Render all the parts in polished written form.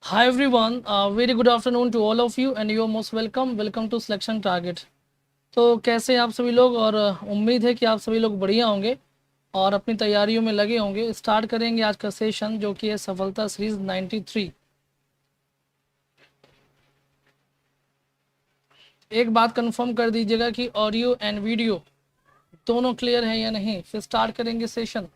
Hi everyone, very good afternoon to all of you and you're most welcome. Welcome to Selection Target. तो कैसे हैं आप सभी लोग और उम्मीद है कि आप सभी लोग बढ़िया होंगे और अपनी तैयारियों में लगे होंगे। स्टार्ट करेंगे आज का सेशन जो कि है सफलता सीरीज 93। एक बात कंफर्म कर दीजिएगा कि ऑडियो एंड वीडियो दोनों क्लियर है या नहीं, फिर स्टार्ट करेंगे सेशन।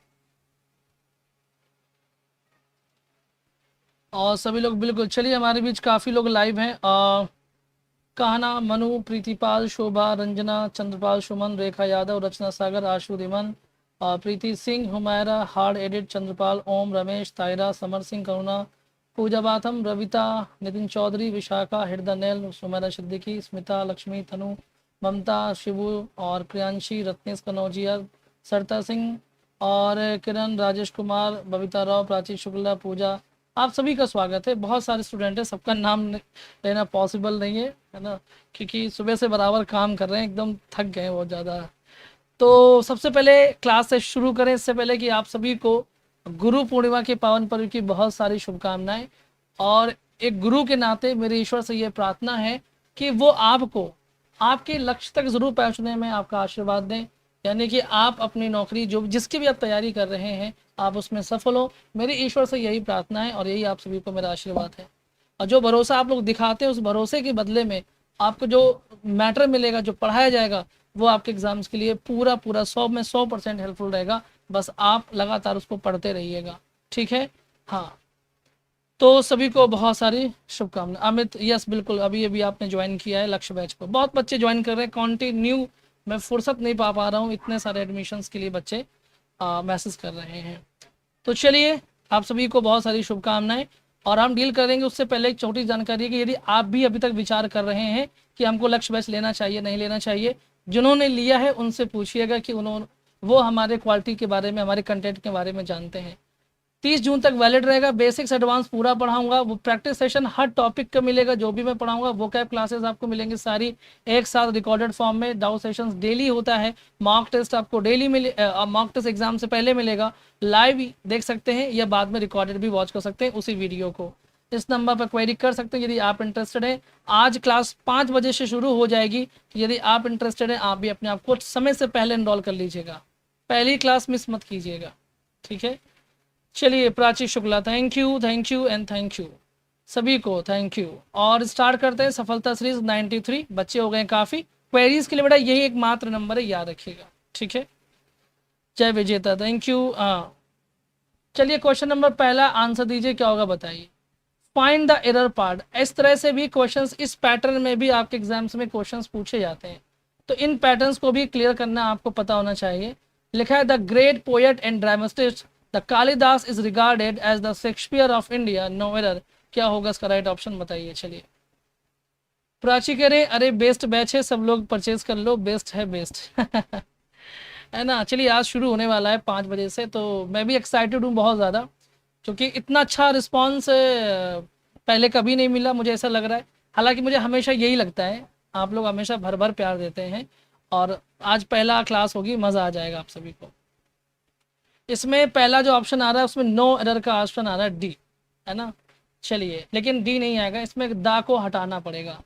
और सभी लोग बिल्कुल चलिए, हमारे बीच काफ़ी लोग लाइव हैं। कहना, मनु, प्रीतिपाल, शोभा, रंजना, चंद्रपाल, सुमन, रेखा यादव, रचना सागर, आशु रिमन, प्रीति सिंह, हुमैरा, हार्ड एडिट, चंद्रपाल, ओम, रमेश, तायरा, समर सिंह, करुणा, पूजा बाथम, रविता, नितिन चौधरी, विशाखा, हृदय नैल, सुमैरा सिद्दीकी, स्मिता, लक्ष्मी, तनु, ममता, शिबू और प्रियांशी, रत्नेश कनौजिया, सरता सिंह और किरण, राजेश कुमार, बबीता राव, प्राची शुक्ला, पूजा, आप सभी का स्वागत है। बहुत सारे स्टूडेंट हैं, सबका नाम लेना पॉसिबल नहीं है ना, क्योंकि सुबह से बराबर काम कर रहे हैं, एकदम थक गए हैं बहुत ज़्यादा। तो सबसे पहले क्लास से शुरू करें इससे पहले कि आप सभी को गुरु पूर्णिमा के पावन पर्व की बहुत सारी शुभकामनाएं। और एक गुरु के नाते मेरे ईश्वर से ये प्रार्थना है कि वो आपको आपके लक्ष्य तक ज़रूर पहुँचने में आपका आशीर्वाद दें, यानी कि आप अपनी नौकरी जो जिसकी भी आप तैयारी कर रहे हैं आप उसमें सफल हो। मेरे ईश्वर से यही प्रार्थना है और यही आप सभी को मेरा आशीर्वाद है। और जो भरोसा आप लोग दिखाते हैं उस भरोसे के बदले में आपको जो मैटर मिलेगा, जो पढ़ाया जाएगा, वो आपके एग्जाम्स के लिए पूरा पूरा 100% हेल्पफुल रहेगा। बस आप लगातार उसको पढ़ते रहिएगा, ठीक है। हाँ, तो सभी को बहुत सारी शुभकामनाएं। अमित, यस बिल्कुल, अभी अभी आपने ज्वाइन किया है लक्ष्य बैच को। बहुत बच्चे ज्वाइन कर रहे हैं कॉन्टिन्यू, मैं फुर्सत नहीं पा रहा हूँ, इतने सारे एडमिशन्स के लिए बच्चे मैसेज कर रहे हैं। तो चलिए, आप सभी को बहुत सारी शुभकामनाएं। और हम डील करेंगे उससे पहले एक छोटी जानकारी है कि यदि आप भी अभी तक विचार कर रहे हैं कि हमको लक्ष्य बैच लेना चाहिए नहीं लेना चाहिए, जिन्होंने लिया है उनसे पूछिएगा कि उन्होंने वो हमारे क्वालिटी के बारे में, हमारे कंटेंट के बारे में जानते हैं। 30 जून तक वैलिड रहेगा। बेसिक्स एडवांस पूरा पढ़ाऊंगा। वो प्रैक्टिस सेशन हर टॉपिक का मिलेगा, जो भी मैं पढ़ाऊंगा। वो कैब क्लासेस आपको मिलेंगी सारी एक साथ रिकॉर्डेड फॉर्म में। डाउट सेशंस डेली होता है। मॉक टेस्ट आपको डेली मिले, मॉक टेस्ट एग्जाम से पहले मिलेगा। लाइव देख सकते हैं या बाद में रिकॉर्डेड भी वॉच कर सकते हैं उसी वीडियो को। इस नंबर पर क्वेरी कर सकते हैं यदि आप इंटरेस्टेड हैं। आज क्लास 5 बजे से शुरू हो जाएगी। यदि आप इंटरेस्टेड हैं, आप भी अपने आप को समय से पहले इनरोल कर लीजिएगा। पहली क्लास मिस मत कीजिएगा, ठीक है। चलिए, Prachi Shukla, thank you and thank you सभी को, थैंक यू। और स्टार्ट करते हैं सफलता सीरीज 93। बच्चे हो गए काफ़ी। क्वेरीज के लिए बेटा यही एकमात्र नंबर है, याद रखिएगा, ठीक है। जय विजेता, थैंक यू। हाँ, चलिए क्वेश्चन नंबर पहला आंसर दीजिए, क्या होगा बताइए। Find the error part. इस तरह से भी क्वेश्चंस, इस पैटर्न में भी आपके एग्जाम्स में क्वेश्चंस पूछे जाते हैं, तो इन पैटर्न्स को भी क्लियर करना आपको पता होना चाहिए। लिखा है the great poet and dramatist the Kalidas is regarded as the Shakespeare of India, no error. क्या होगा इसका राइट ऑप्शन बताइए। चलिए, प्राची कह रहे अरे बेस्ट बैच है, सब लोग परचेज कर लो, बेस्ट है बेस्ट है ना। चलिए, आज शुरू होने वाला है 5 बजे से, तो मैं भी एक्साइटेड हूँ बहुत ज़्यादा, क्योंकि इतना अच्छा रिस्पॉन्स पहले कभी नहीं मिला, मुझे ऐसा लग रहा है। हालांकि मुझे हमेशा यही लगता है, आप लोग हमेशा भर भर प्यार देते हैं। और आज पहला क्लास होगी, मज़ा आ जाएगा आप सभी को। इसमें पहला जो ऑप्शन आ रहा है उसमें नो एरर का ऑप्शन आ रहा है डी, है ना। चलिए, लेकिन डी नहीं आएगा, इसमें दा को हटाना पड़ेगा।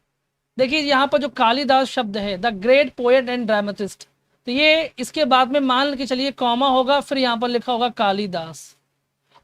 देखिए यहाँ पर जो कालिदास शब्द है, the great poet and dramatist, तो ये इसके बाद में मान के चलिए कॉमा होगा, फिर यहाँ पर लिखा होगा कालिदास।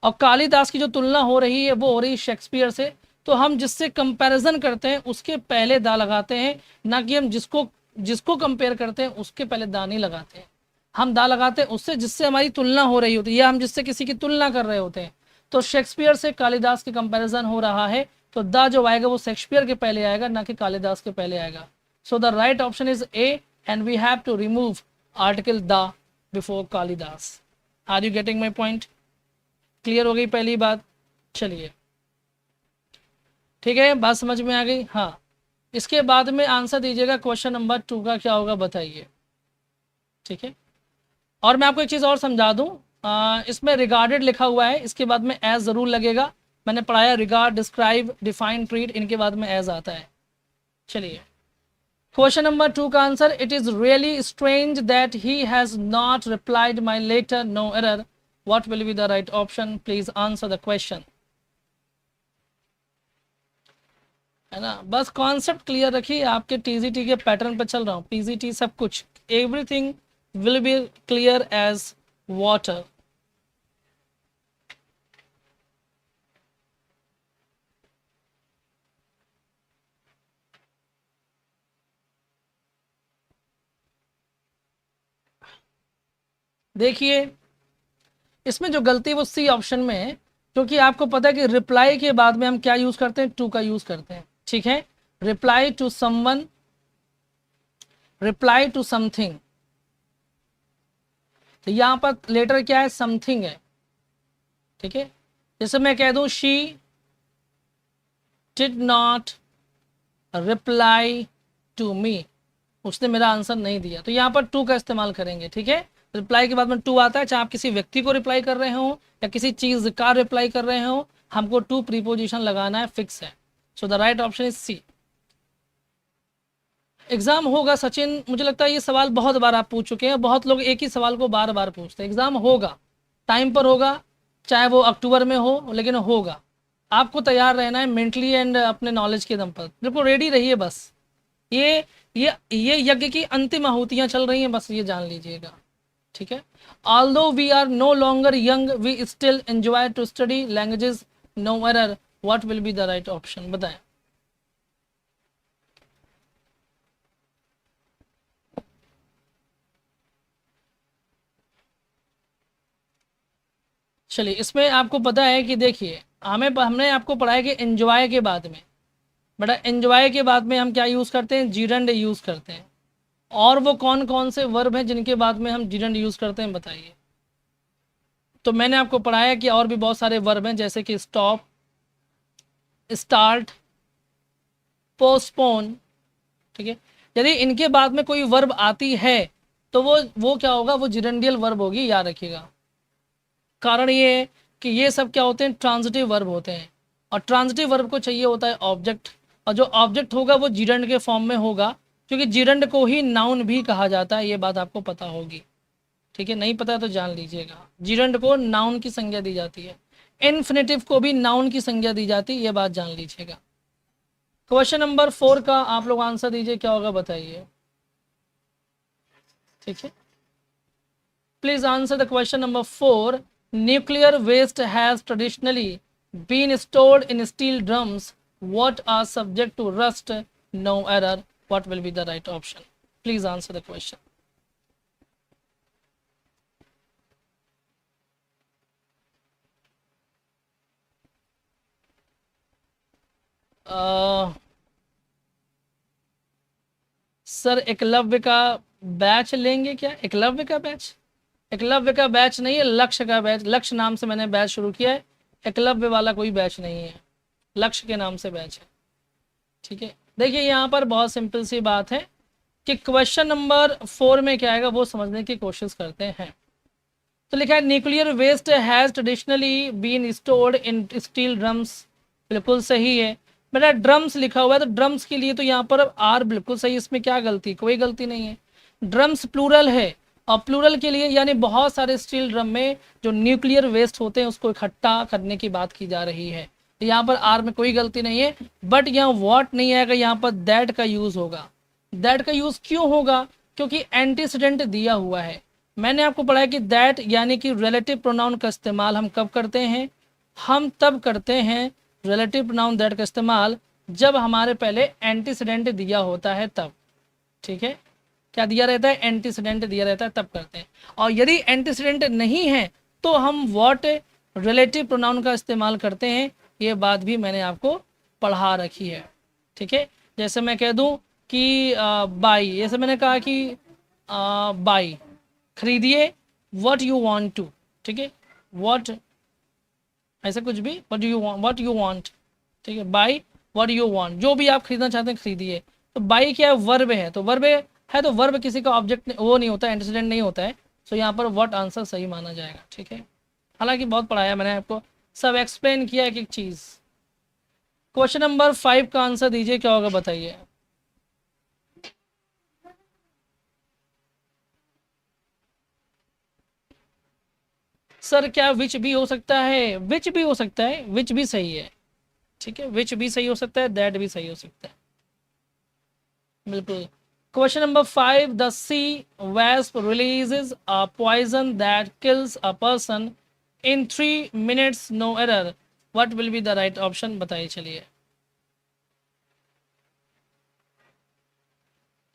और कालिदास की जो तुलना हो रही है वो हो रही है शेक्सपियर से। तो हम जिससे कंपैरिजन करते हैं उसके पहले दा लगाते हैं, ना कि हम जिसको जिसको कंपेयर करते हैं उसके पहले दा नहीं लगाते हैं। हम दा लगाते हैं उससे जिससे हमारी तुलना हो रही होती है, या हम जिससे किसी की तुलना कर रहे होते हैं। तो शेक्सपियर से कालिदास की कंपैरिजन हो रहा है, तो दा जो आएगा वो शेक्सपियर के पहले आएगा, ना कि कालिदास के पहले आएगा। So the right option is A and we have to remove article the before Kalidas. Are you getting my point? Clear हो गई पहली बात। चलिए, ठीक है, बात समझ में आ गई। हाँ, इसके बाद में आंसर दीजिएगा क्वेश्चन नंबर 2 का क्या होगा बताइए, ठीक है। और मैं आपको एक चीज़ और समझा दूं, इसमें रिगार्डेड लिखा हुआ है, इसके बाद में एज ज़रूर लगेगा। मैंने पढ़ाया रिगार्ड, डिस्क्राइब, डिफाइन, ट्रीट, इनके बाद में एज आता है। चलिए, क्वेश्चन नंबर 2 का answer, it is really strange that he has not replied my letter, no error. What will be the right option? Please answer the question. है ना। बस कॉन्सेप्ट क्लियर रखिए, आपके टीजीटी के पैटर्न पे चल रहा हूँ, पीजीटी सब कुछ, everything will be clear as water. देखिए इसमें जो गलती है वो सी ऑप्शन में है, क्योंकि आपको पता है कि रिप्लाई के बाद में हम क्या यूज करते हैं, टू का यूज करते हैं, ठीक है। Reply to someone, reply to something, तो यहां पर लेटर क्या है, समथिंग है, ठीक है। जैसे मैं कह दूं she did not reply to me, उसने मेरा आंसर नहीं दिया, तो यहाँ पर टू का इस्तेमाल करेंगे, ठीक है। रिप्लाई के बाद में टू आता है, चाहे आप किसी व्यक्ति को रिप्लाई कर रहे हो या किसी चीज का रिप्लाई कर रहे हो, हमको टू प्रीपोजिशन लगाना है, फिक्स है। So the right option is C. Exam होगा सचिन, मुझे लगता है ये सवाल बहुत बार आप पूछ चुके हैं, बहुत लोग एक ही सवाल को बार बार पूछते हैं। एग्जाम होगा, टाइम पर होगा, चाहे वो अक्टूबर में हो, लेकिन होगा। आपको तैयार रहना है मेंटली एंड अपने नॉलेज के दम पर, बिल्कुल रेडी रहिए। बस ये ये यज्ञ की अंतिम आहुतियां चल रही हैं, बस ये जान लीजिएगा, ठीक है। Although we are no longer young, we still enjoy to study languages, no error, what will be the right option, बताएं। चलिए इसमें आपको पता है कि देखिए हमने आपको पढ़ाया कि एंजॉय के बाद में, बेटा एंजॉय के बाद में हम क्या यूज़ करते हैं, जीरंड यूज़ करते हैं। और वो कौन कौन से वर्ब हैं जिनके बाद में हम जीरंड यूज़ करते हैं, बताइए। तो मैंने आपको पढ़ाया कि और भी बहुत सारे वर्ब हैं, जैसे कि स्टॉप, स्टार्ट, पोस्टपोन, ठीक है। यदि इनके बाद में कोई वर्ब आती है तो वो क्या होगा, वो जिरंडियल वर्ब होगी, याद रखिएगा। कारण ये है कि ये सब क्या होते हैं, ट्रांजिटिव वर्ब होते हैं, और ट्रांजिटिव वर्ब को चाहिए होता है ऑब्जेक्ट, और जो ऑब्जेक्ट होगा वो जिरंड के फॉर्म में होगा, क्योंकि जिरंड को ही नाउन भी कहा जाता है, ये बात आपको पता होगी, ठीक है। नहीं पता है तो जान लीजिएगा, जिरंड को नाउन की संज्ञा दी जाती है, इन्फिनेटिव को भी नाउन की संज्ञा दी जाती है, ये बात जान लीजिएगा। क्वेश्चन नंबर 4 का आप लोग आंसर दीजिए, क्या होगा बताइए, ठीक है। Please answer the question number 4। Nuclear waste has traditionally been stored in steel drums. What are subject to rust? No error. What will be the right option? Please answer the question. Sir Eklavya का batch लेंगे क्या, एकलव्य का batch? Eklavya का batch नहीं है, लक्ष्य का batch, लक्ष्य नाम से मैंने बैच शुरू किया है, एकलव्य वाला कोई बैच नहीं है, लक्ष्य के नाम से बैच है, ठीक है। देखिए यहाँ पर बहुत सिंपल सी बात है कि क्वेश्चन नंबर 4 में क्या आएगा वो समझने की कोशिश करते हैं। तो लिखा है nuclear waste has traditionally been stored in steel drums, बिल्कुल सही है बेटा। ड्रम्स लिखा हुआ है तो ड्रम्स के लिए तो यहाँ पर अब आर बिल्कुल सही, इसमें क्या गलती, कोई गलती नहीं है। ड्रम्स प्लूरल है, और प्लूरल के लिए यानी बहुत सारे स्टील ड्रम में जो न्यूक्लियर वेस्ट होते हैं उसको इकट्ठा करने की बात की जा रही है, तो यहाँ पर आर में कोई गलती नहीं है। बट यहाँ वॉट नहीं आएगा, यहाँ पर दैट का यूज होगा। दैट का यूज क्यों होगा, क्योंकि एंटीसीडेंट दिया हुआ है। मैंने आपको पढ़ाया कि दैट यानी कि रिलेटिव प्रोनाउन का इस्तेमाल हम कब करते हैं, हम तब करते हैं रिलेटिव प्रोनाउन दैट का इस्तेमाल जब हमारे पहले एंटीसीडेंट दिया होता है तब, ठीक है। क्या दिया रहता है, एंटीसीडेंट दिया रहता है, तब करते हैं। और यदि एंटीसीडेंट नहीं है तो हम व्हाट रिलेटिव प्रोनाउन का इस्तेमाल करते हैं, ये बात भी मैंने आपको पढ़ा रखी है, ठीक है। जैसे मैं कह दूं कि बाई, जैसे मैंने कहा कि बाई खरीदिए, व्हाट यू वांट टू, ठीक है, व्हाट, ऐसा कुछ भी, what you want, what you want, ठीक है, बाई व्हाट यू वांट, जो भी आप खरीदना चाहते हैं खरीदिए। तो बाई क्या है, वर्ब है, तो वर्ब है तो वर्ब किसी का ऑब्जेक्ट वो नहीं होता है, एंटीसीडेंट नहीं होता है, तो यहाँ पर व्हाट आंसर सही माना जाएगा, ठीक है। हालांकि बहुत पढ़ाया मैंने आपको, सब एक्सप्लेन किया एक एक चीज़। क्वेश्चन नंबर 5 का आंसर दीजिए, क्या होगा बताइए। सर क्या विच भी हो सकता है, विच भी हो सकता है, विच भी सही है, ठीक है, विच भी सही हो सकता है, दैट भी सही हो सकता है, बिल्कुल। Question number 5, the C wasp releases a poison that kills a person in 3 minutes, no error, what will be the right option, बताइए।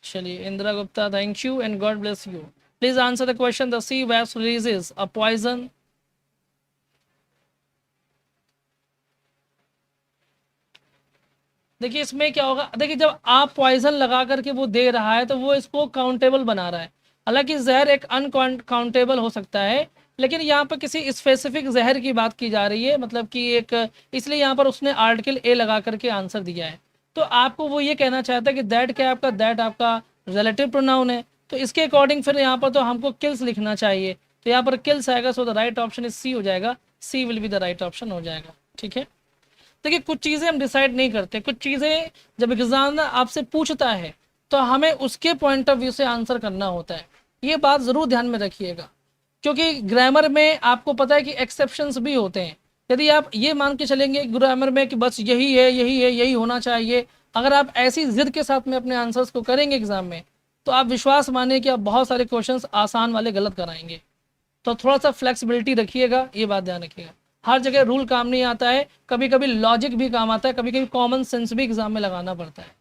चलिए Indira Gupta, thank you and God bless you. Please answer the question, the C wasp releases a poison. देखिए इसमें क्या होगा, देखिए जब आप poison लगा करके वो दे रहा है तो वो इसको काउंटेबल बना रहा है। हालांकि जहर एक अनकाउंटेबल हो सकता है, लेकिन यहाँ पर किसी स्पेसिफिक जहर की बात की जा रही है, मतलब कि एक, इसलिए यहाँ पर उसने आर्टिकल ए लगा करके आंसर दिया है। तो आपको वो ये कहना चाहता है कि दैट क्या है आपका, दैट आपका रिलेटिव प्रोनाउन है, तो इसके अकॉर्डिंग फिर यहाँ पर तो हमको किल्स लिखना चाहिए, तो यहाँ पर किल्स आएगा, so the right option is C हो जाएगा, C will be the right option हो जाएगा। ठीक है, देखिए कुछ चीज़ें हम डिसाइड नहीं करते, कुछ चीज़ें जब एग्जामिनर आपसे पूछता है तो हमें उसके पॉइंट ऑफ व्यू से आंसर करना होता है, ये बात ज़रूर ध्यान में रखिएगा। क्योंकि ग्रामर में आपको पता है कि एक्सेप्शंस भी होते हैं। यदि आप ये मान के चलेंगे ग्रामर में कि बस यही है यही है यही होना चाहिए, अगर आप ऐसी जिद के साथ में अपने आंसर्स को करेंगे एग्जाम में, तो आप विश्वास मानिए कि आप बहुत सारे क्वेश्चंस आसान वाले गलत कराएंगे। तो थोड़ा सा फ्लेक्सिबिलिटी रखिएगा, ये बात ध्यान रखिएगा। हर जगह रूल काम नहीं आता है, कभी कभी लॉजिक भी काम आता है, कभी कभी कॉमन सेंस भी एग्जाम में लगाना पड़ता है,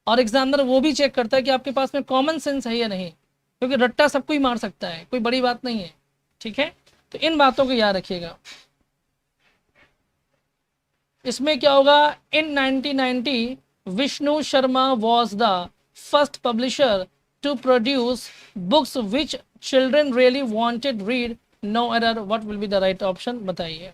और एग्जामिनर वो भी चेक करता है कि आपके पास में कॉमन सेंस है या नहीं, क्योंकि रट्टा सबको ही मार सकता है, कोई बड़ी बात नहीं है। ठीक है, तो इन बातों को याद रखिएगा। इसमें क्या होगा, in 1990 Vishnu Sharma was the first publisher to produce books which children really wanted read, no error, what will be the right option, बताइए।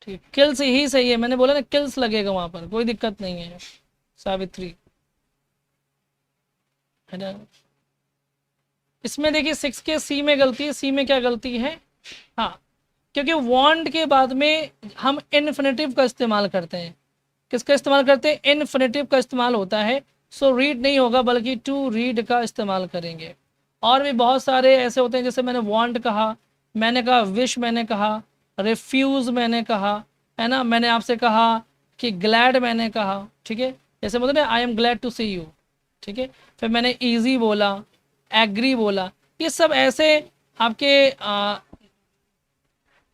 ठीक, किल्स ही सही है, मैंने बोला ना किल्स लगेगा वहां पर, कोई दिक्कत नहीं है, सावित्री है ना। इसमें देखिए 6 के सी में गलती है, सी में क्या गलती है, हाँ, क्योंकि वांट के बाद में हम इन्फिनेटिव का इस्तेमाल करते हैं, किसका इस्तेमाल करते हैं, इन्फिनेटिव का इस्तेमाल होता है, सो रीड नहीं होगा बल्कि टू रीड का इस्तेमाल करेंगे। और भी बहुत सारे ऐसे होते हैं, जैसे मैंने वांट कहा, मैंने कहा विश, मैंने कहा रिफ्यूज़, मैंने कहा है ना, मैंने आपसे कहा कि ग्लैड, मैंने कहा, ठीक है, जैसे बोलते ना I am glad to see you, ठीक है, फिर मैंने ईजी बोला, एग्री बोला, ये सब ऐसे आपके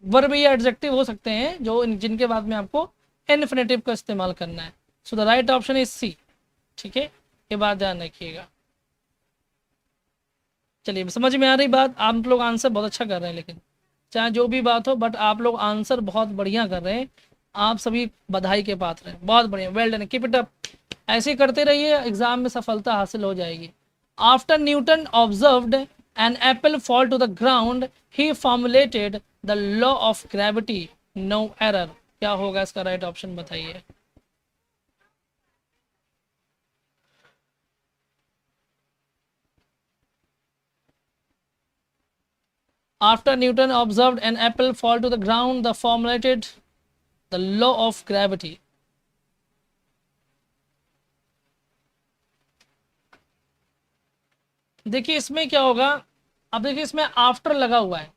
वर्ब या एडजेक्टिव हो सकते हैं जो जिनके बाद में आपको इन्फिनेटिव का इस्तेमाल करना है। So the right option is C. ठीक है, ये बात ध्यान रखिएगा। चलिए समझ में आ रही बात, आप लोग आंसर बहुत अच्छा कर रहे हैं, लेकिन चाहे जो भी बात हो, बट आप लोग आंसर बहुत बढ़िया कर रहे हैं, आप सभी बधाई के पात्र हैं, बहुत बढ़िया, well done, keep it up, ऐसे ही करते रहिए, एग्जाम में सफलता हासिल हो जाएगी। After Newton observed an apple fall to the ground, he formulated the law of gravity, no error, क्या होगा इसका राइट ऑप्शन, बताइए। After Newton observed an apple fall to the ground, the formulated the law of gravity. देखिए इसमें क्या होगा, अब देखिए इसमें आफ्टर लगा हुआ है,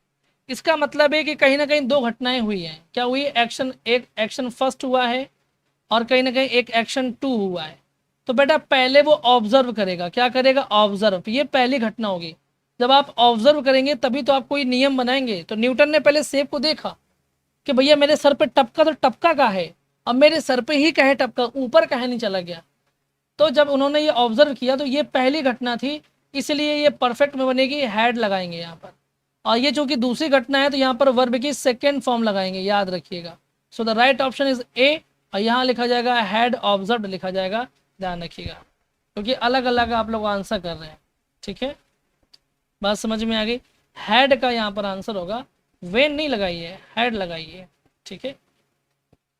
इसका मतलब है कि कहीं ना कहीं दो घटनाएं हुई हैं, क्या हुई, एक्शन, एक एक्शन फर्स्ट हुआ है और कहीं ना कहीं एक एक्शन टू हुआ है। तो बेटा पहले वो ऑब्जर्व करेगा, क्या करेगा, ऑब्जर्व, ये पहली घटना होगी। जब आप ऑब्जर्व करेंगे तभी तो आप कोई नियम बनाएंगे। तो न्यूटन ने पहले सेब को देखा कि भैया मेरे सर पे टपका, तो टपका का है, अब मेरे सर पे ही कहे टपका, ऊपर कहे नहीं चला गया। तो जब उन्होंने ये ऑब्जर्व किया तो ये पहली घटना थी, इसलिए ये परफेक्ट में बनेगी, हैड लगाएंगे यहाँ पर। और ये चूंकि दूसरी घटना है तो यहाँ पर वर्ब की सेकेंड फॉर्म लगाएंगे, याद रखिएगा। So the right option is ए, और यहाँ लिखा जाएगा हैड ऑब्जर्व लिखा जाएगा, ध्यान रखिएगा, क्योंकि अलग अलग आप लोग आंसर कर रहे हैं। ठीक है, बात समझ में आ गई, हैड का यहाँ पर आंसर होगा, वेन नहीं लगाइए, हैड लगाइए। ठीक है,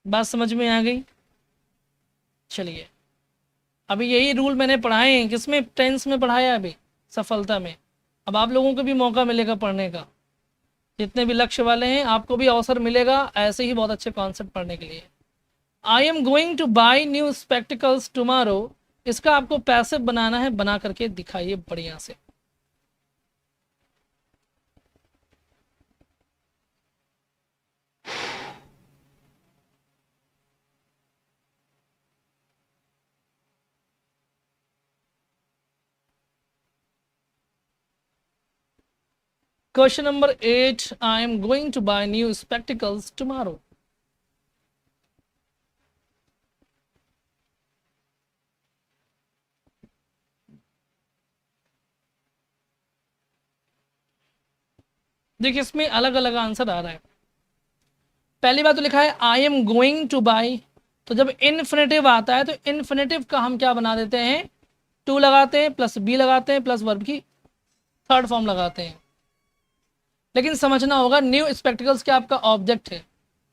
बात समझ में आ गई। चलिए अभी यही रूल मैंने पढ़ाए हैं, किसमें, टेंस में पढ़ाया अभी, सफलता में। अब आप लोगों को भी मौका मिलेगा पढ़ने का, जितने भी लक्ष्य वाले हैं आपको भी अवसर मिलेगा ऐसे ही बहुत अच्छे कॉन्सेप्ट पढ़ने के लिए। I am going two by new spectacles tomorrow, इसका आपको पैसिव बनाना है, बना करके दिखाइए बढ़िया से। Question number 8. I am going to buy new spectacles tomorrow. देखिए इसमें अलग अलग आंसर आ रहा है। पहली बात तो लिखा है I am going two by, तो जब इन्फिनेटिव आता है तो इन्फिनेटिव का हम क्या बना देते हैं, टू लगाते हैं प्लस बी लगाते हैं प्लस वर्ब की थर्ड फॉर्म लगाते हैं। लेकिन समझना होगा न्यू स्पेक्टिकल्स क्या आपका ऑब्जेक्ट है,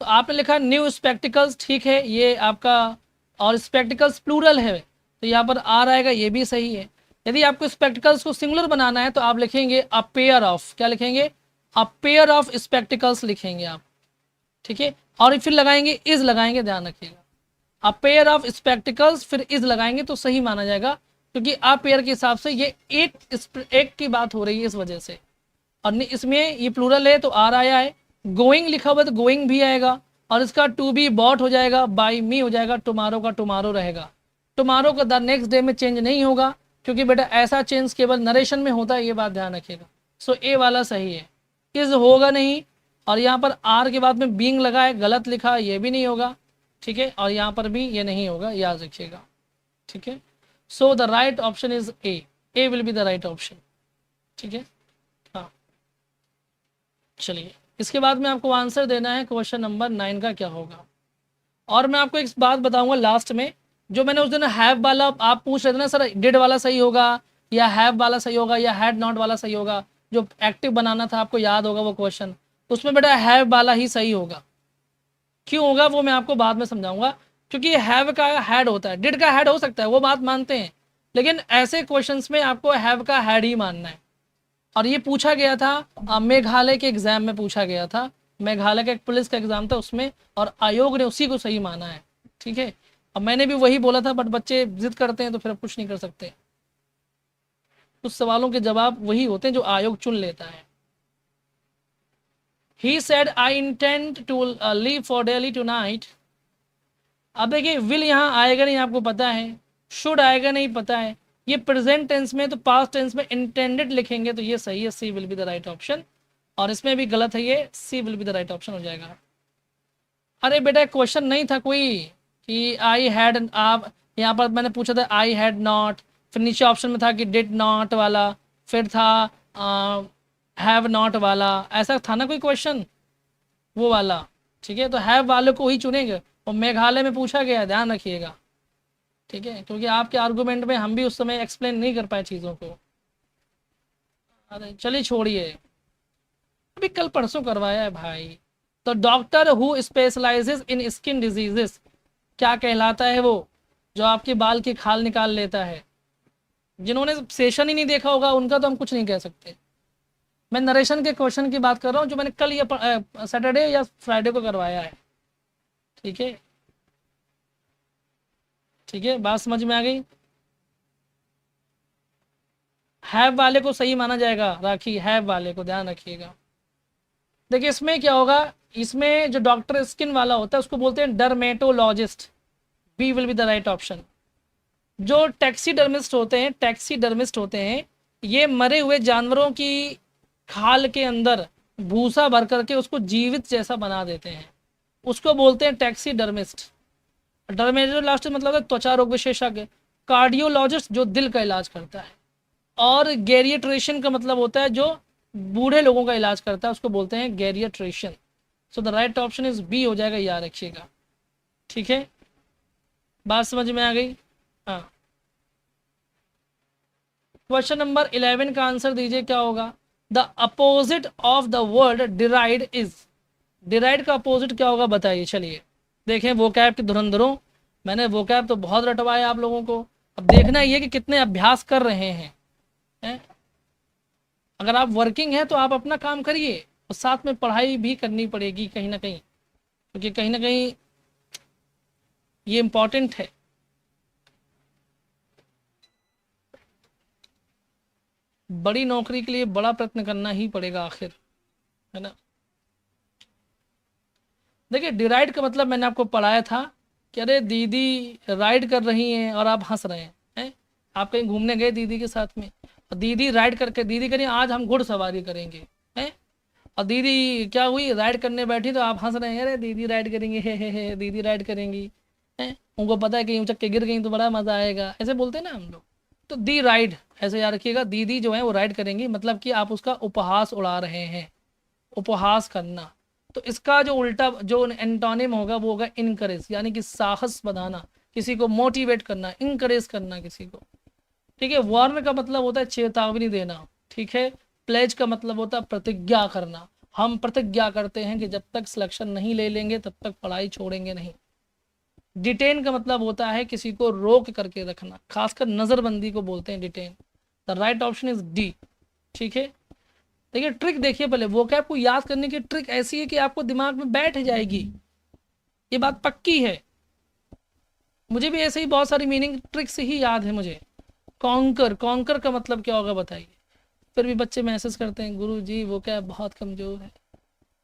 तो आपने लिखा न्यू स्पेक्टिकल्स, ठीक है ये आपका, और स्पेक्टिकल्स प्लूरल है तो यहाँ पर आर आएगा, ये भी सही है। यदि आपको स्पेक्टिकल्स को सिंगुलर बनाना है तो आप लिखेंगे अ पेयर ऑफ, क्या लिखेंगे, अ पेयर ऑफ स्पेक्टिकल्स लिखेंगे आप, ठीक है। और फिर लगाएंगे इज लगाएंगे, ध्यान रखिएगा, अ पेयर ऑफ स्पेक्टिकल्स फिर इज लगाएंगे तो सही माना जाएगा, क्योंकि अ पेयर के हिसाब से ये एक की बात हो रही है इस वजह से। और इसमें ये प्लूरल है तो आर आया है, गोइंग लिखा हुआ तो गोइंग भी आएगा, और इसका टू बी बॉट हो जाएगा, बाई मी हो जाएगा, टुमारो का टुमारो रहेगा। टुमारो का द नेक्स्ट डे में चेंज नहीं होगा, क्योंकि बेटा ऐसा चेंज केवल नरेशन में होता है, ये बात ध्यान रखिएगा। सो ए वाला सही है, इज होगा नहीं, और यहाँ पर आर के बाद में बीइंग लगा है, गलत लिखा, ये भी नहीं होगा, ठीक है। और यहाँ पर भी ये नहीं होगा, याद रखिएगा, ठीक है। So the right option is A will be the right option, ठीक है। हाँ चलिए, इसके बाद में आपको आंसर देना है क्वेश्चन नंबर 9 का क्या होगा। और मैं आपको एक बात बताऊंगा लास्ट में, जो मैंने उस दिन हैव वाला आप पूछ रहे थे ना सर, डिड वाला सही होगा या हैव वाला सही होगा या हैड नॉट वाला सही होगा, जो एक्टिव बनाना था आपको याद होगा वो क्वेश्चन, उसमें बेटा हैव वाला ही सही होगा। क्यों होगा वो मैं आपको बाद में समझाऊंगा, क्योंकि हैव का हैड होता है, डिड का हैड हो सकता है, वो बात मानते हैं, लेकिन ऐसे क्वेश्चंस में आपको हैव का हैड ही मानना है। और ये पूछा गया था मेघालय के एग्जाम में पूछा गया था, मेघालय का एक पुलिस का एग्जाम था उसमें, और आयोग ने उसी को सही माना है, ठीक है। अब मैंने भी वही बोला था, बट बच्चे जिद करते हैं तो फिर कुछ नहीं कर सकते, कुछ सवालों के जवाब वही होते हैं जो आयोग चुन लेता है। He said I intend to leave for Delhi tonight. अब देखिए विल यहाँ आएगा नहीं आपको पता है, शुड आएगा नहीं पता है, ये प्रेजेंट टेंस में, तो पास्ट टेंस में इंटेंडेड लिखेंगे तो ये सही है, C will be the right option. और इसमें भी गलत है, ये C will be the right option हो जाएगा। अरे बेटा क्वेश्चन नहीं था कोई कि आई हैड, आप यहाँ पर मैंने पूछा था आई हैड नॉट, फिर नीचे ऑप्शन में था कि डिड नॉट वाला, फिर था हैव नॉट वाला, ऐसा था ना कोई क्वेश्चन वो वाला, ठीक है। तो हैव वाले को ही चुनेंगे, और मेघालय में पूछा गया, ध्यान रखिएगा, ठीक है, क्योंकि आपके आर्गूमेंट में हम भी उस समय एक्सप्लेन नहीं कर पाए चीज़ों को। अरे चलिए छोड़िए, अभी कल परसों करवाया है भाई। तो doctor who specialises in skin diseases क्या कहलाता है, वो जो आपके बाल की खाल निकाल लेता है। जिन्होंने सेशन ही नहीं देखा होगा उनका तो हम कुछ नहीं कह सकते, मैं नरेशन के क्वेश्चन की बात कर रहा हूँ जो मैंने कल या सैटरडे या फ्राइडे को करवाया है, ठीक है, ठीक है, बात समझ में आ गई। हैव वाले को सही माना जाएगा, राखी हैव वाले को ध्यान रखिएगा। देखिए इसमें क्या होगा, इसमें जो डॉक्टर स्किन वाला होता है उसको बोलते हैं dermatologist, B will be the right option. जो टैक्सीडर्मिस्ट होते हैं, टैक्सीडर्मिस्ट होते हैं, ये मरे हुए जानवरों की खाल के अंदर भूसा भर करके उसको जीवित जैसा बना देते हैं, उसको बोलते हैं टैक्सीडर्मिस्ट। डर्मेटोलॉजिस्ट मतलब है त्वचा रोग विशेषज्ञ। कार्डियोलॉजिस्ट जो दिल का इलाज करता है, और गैरिएट्रिशियन का मतलब होता है जो बूढ़े लोगों का इलाज करता है, उसको बोलते हैं geriatrician. So the right option is B हो जाएगा, याद रखिएगा, ठीक है, बात समझ में आ गई। हाँ क्वेश्चन नंबर 11 का आंसर दीजिए क्या होगा। The opposite of the word deride is, deride का अपोजिट क्या होगा बताइए। चलिए देखें वोकैब के धुरंधरों, मैंने वोकैब तो बहुत रटवाया आप लोगों को, अब देखना ये कि कितने अभ्यास कर रहे हैं, हैं? अगर आप वर्किंग हैं तो आप अपना काम करिए, और साथ में पढ़ाई भी करनी पड़ेगी कहीं ना कहीं, क्योंकि कहीं ना कहीं ये इम्पॉर्टेंट है। बड़ी नौकरी के लिए बड़ा प्रयत्न करना ही पड़ेगा आखिर, है ना। देखिए डिराइड का मतलब मैंने आपको पढ़ाया था कि अरे दीदी राइड कर रही हैं और आप हंस रहे हैं। आप कहीं घूमने गए दीदी के साथ में, और दीदी राइड करके दीदी करिए आज हम घुड़सवारी करेंगे, हैं। और दीदी क्या हुई, राइड करने बैठी तो आप हंस रहे हैं, अरे दीदी राइड करेंगी, हे दीदी राइड करेंगी, हैं। उनको पता है कि ऊँचक के गिर गई तो बड़ा मज़ा आएगा, ऐसे बोलते हैं ना हम लोग। तो दी राइड ऐसे याद रखिएगा, दीदी जो है वो राइड करेंगी, मतलब कि आप उसका उपहास उड़ा रहे हैं, उपहास करना। तो इसका जो उल्टा जो एंटोनिम होगा वो होगा इनकरेज, यानी कि साहस बढ़ाना, किसी को मोटिवेट करना, इनकरेज करना किसी को। ठीक है। वार्न का मतलब होता है चेतावनी देना। ठीक है। प्लेज का मतलब होता है प्रतिज्ञा करना, हम प्रतिज्ञा करते हैं कि जब तक सिलेक्शन नहीं ले लेंगे तब तक पढ़ाई छोड़ेंगे नहीं। डिटेन का मतलब होता है किसी को रोक करके रखना, खासकर नजरबंदी को बोलते हैं detain. The right option is D. ठीक है। देखिए ट्रिक देखिए, पहले वोकैब को याद करने की ट्रिक ऐसी है कि आपको दिमाग में बैठ जाएगी, ये बात पक्की है। मुझे भी ऐसे ही बहुत सारी मीनिंग ट्रिक से ही याद है मुझे। कॉन्कर, कॉन्कर का मतलब क्या होगा बताइए। फिर भी बच्चे मैसेज करते हैं गुरु जी वोकैब बहुत कमजोर है।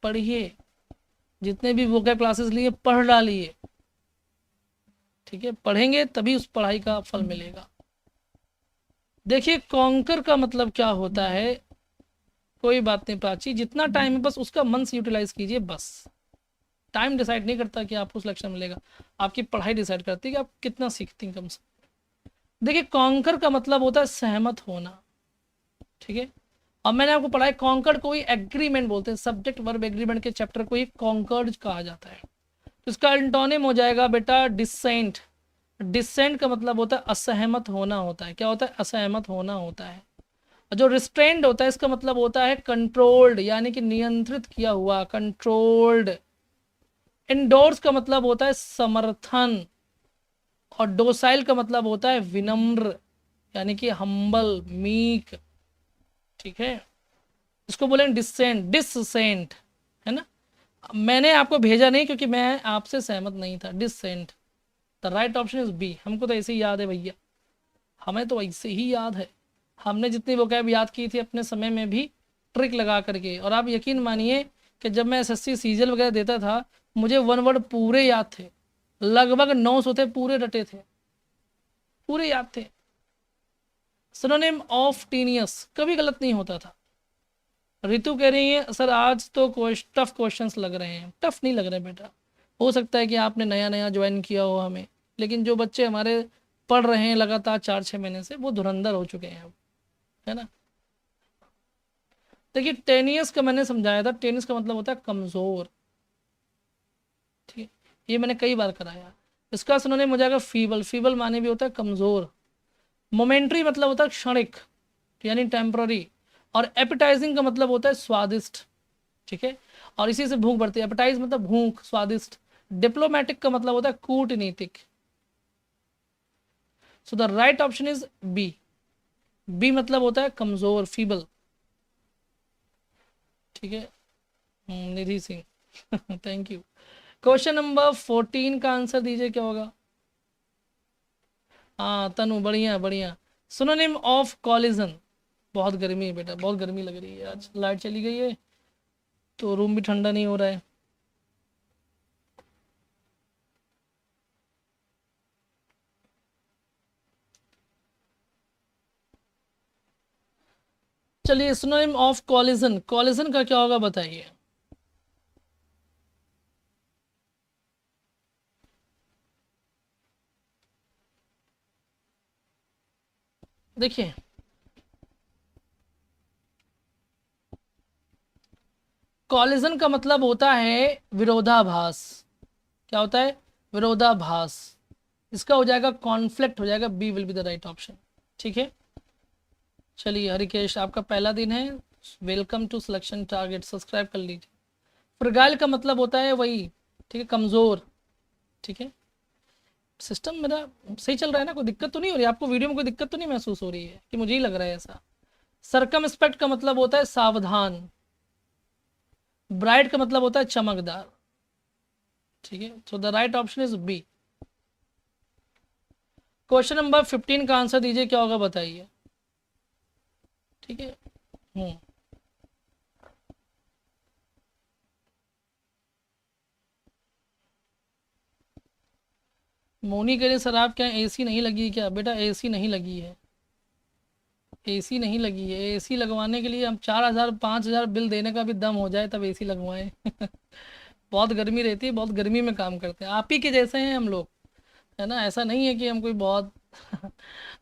पढ़िए, जितने भी वोकैब क्लासेस लिए पढ़ डालिए। ठीक है, पढ़ेंगे तभी उस पढ़ाई का फल मिलेगा। देखिए कॉन्कर का मतलब क्या होता है, कोई बात नहीं प्राची, जितना टाइम है बस उसका मन से यूटिलाइज कीजिए बस। टाइम डिसाइड नहीं करता कि आपको सिलेक्शन मिलेगा, आपकी पढ़ाई डिसाइड करती है कि आप कितना सीखती हैं कम से। देखिए कॉन्कर का मतलब होता है सहमत होना। ठीक है। अब मैंने आपको पढ़ा है कॉन्कर्ड को ही एग्रीमेंट बोलते हैं, सब्जेक्ट वर्ब एग्रीमेंट के चैप्टर को ही कॉन्कर्ड कहा जाता है। तो इसका एंटोनिम हो जाएगा बेटा डिसेंट। डिसेंट का मतलब होता है असहमत होना होता है। क्या होता है, असहमत होना होता है। जो रिस्ट्रेंड होता है इसका मतलब होता है कंट्रोल्ड, यानी कि नियंत्रित किया हुआ, कंट्रोल्ड। इंडोर्स का मतलब होता है समर्थन, और डोसाइल का मतलब होता है विनम्र, यानी कि हम्बल, मीक। ठीक है। इसको बोलेंगे डिसेंट, डिसेंट, है ना। मैंने आपको भेजा नहीं क्योंकि मैं आपसे सहमत नहीं था। Dissent, the right option is B. हमको तो ऐसे ही याद है भैया, हमें तो ऐसे ही याद है। हमने जितनी वोकैब याद की थी अपने समय में भी ट्रिक लगा करके, और आप यकीन मानिए कि जब मैं एसएससी सीजल वगैरह देता था मुझे वन वर्ड पूरे याद थे, लगभग 900 थे, पूरे रटे थे, पूरे याद थे। सिनोनिम ऑफ टीनियस कभी गलत नहीं होता था। रितु कह रही है सर आज तो टफ क्वेश्चंस लग रहे हैं। टफ नहीं लग रहे बेटा, हो सकता है कि आपने नया नया ज्वाइन किया हो हमें, लेकिन जो बच्चे हमारे पढ़ रहे हैं लगातार 4-6 महीने से वो धुरंधर हो चुके हैं अब, है ना। देखिए टेनियस का मैंने समझाया था, टेनिस का मतलब होता है कमज़ोर। ठीक है, ये मैंने कई बार कराया। इसका सिनोनिम हो जाएगा फीबल। फीबल माने भी होता है कमज़ोर। मोमेंट्री मतलब होता है क्षणिक, यानी टेम्पररी। और एपिटाइजिंग का मतलब होता है स्वादिष्ट। ठीक है, और इसी से भूख बढ़ती है। एपिटाइज मतलब भूख, स्वादिष्ट। डिप्लोमेटिक का मतलब होता है कूटनीतिक। So the right option is B. B मतलब होता है कमजोर, फीबल। ठीक है। Nidhi Singh thank you. Question number 14 का आंसर दीजिए क्या होगा। हाँ तनु बढ़िया बढ़िया। Synonym of collision. बहुत गर्मी है बेटा, बहुत गर्मी लग रही है, आज लाइट चली गई है तो रूम भी ठंडा नहीं हो रहा है। चलिए सिनोनिम ऑफ कॉलिजन, कॉलिजन का क्या होगा बताइए। देखिए कॉलिजन का मतलब होता है विरोधाभास। क्या होता है, विरोधाभास। इसका हो जाएगा कॉन्फ्लिक्ट, हो जाएगा, B will be the right option. ठीक है। चलिए हरिकेश आपका पहला दिन है, welcome to Selection Target, subscribe कर लीजिए। फ्रगाइल का मतलब होता है वही, ठीक है, कमज़ोर। ठीक है। सिस्टम मेरा सही चल रहा है ना, कोई दिक्कत तो नहीं हो रही आपको, वीडियो में कोई दिक्कत तो नहीं महसूस हो रही है कि मुझे ही लग रहा है ऐसा। सरकमस्पेक्ट का मतलब होता है सावधान। ब्राइट का मतलब होता है चमकदार। ठीक है, so the right option is B. Question number 15 का आंसर दीजिए क्या होगा बताइए। ठीक है। मोनी कह रहे सर आप क्या एसी नहीं लगी है क्या? बेटा एसी नहीं लगी है, एसी नहीं लगी है। एसी लगवाने के लिए हम 4,000 5,000 बिल देने का भी दम हो जाए तब एसी लगवाएं। बहुत गर्मी रहती है, बहुत गर्मी में काम करते हैं, आप ही के जैसे हैं हम लोग, है ना, ऐसा नहीं है कि हम कोई बहुत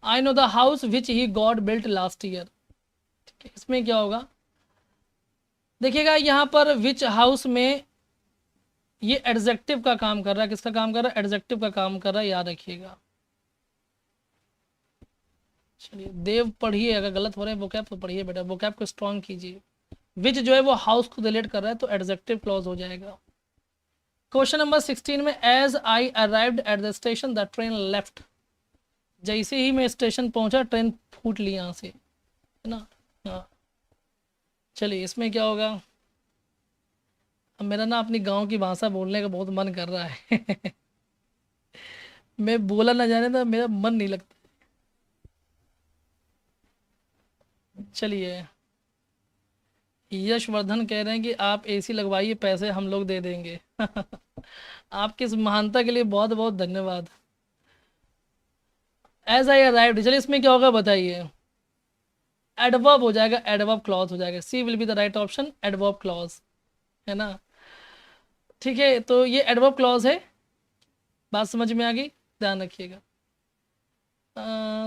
I know the house which he God built last year. ठीक है, इसमें क्या होगा देखिएगा, यहाँ पर विच हाउस में ये एडजेक्टिव का काम कर रहा है। किसका काम कर रहा है? एडजेक्टिव का काम कर रहा है, याद रखिएगा। चलिए देव पढ़िए, अगर गलत हो रहे हैं वोकैब तो पढ़िए बेटा, वोकैब को स्ट्रॉन्ग कीजिए। विच जो है वो हाउस को रिलेट कर रहा है तो एडजेक्टिव क्लॉज हो जाएगा। क्वेश्चन नंबर 16 में as I arrived at the station the train left. जैसे ही मैं स्टेशन पहुंचा ट्रेन फूट ली यहाँ से, है ना। हाँ चलिए इसमें क्या होगा, अब मेरा ना अपनी गांव की भाषा बोलने का बहुत मन कर रहा है। मैं बोला ना जाने तो मेरा मन नहीं लगता। चलिए यशवर्धन कह रहे हैं कि आप एसी लगवाइए, पैसे हम लोग दे देंगे। आपकी इस महानता के लिए बहुत बहुत धन्यवाद। एज आई अराइव्ड, चलिए इसमें क्या होगा बताइए, एडवर्ब हो जाएगा, एडवर्ब क्लॉज हो जाएगा। C will be the right option, adverb clause, है ना। ठीक है, तो ये एडवर्ब क्लॉज है, बात समझ में आ गई, ध्यान रखिएगा।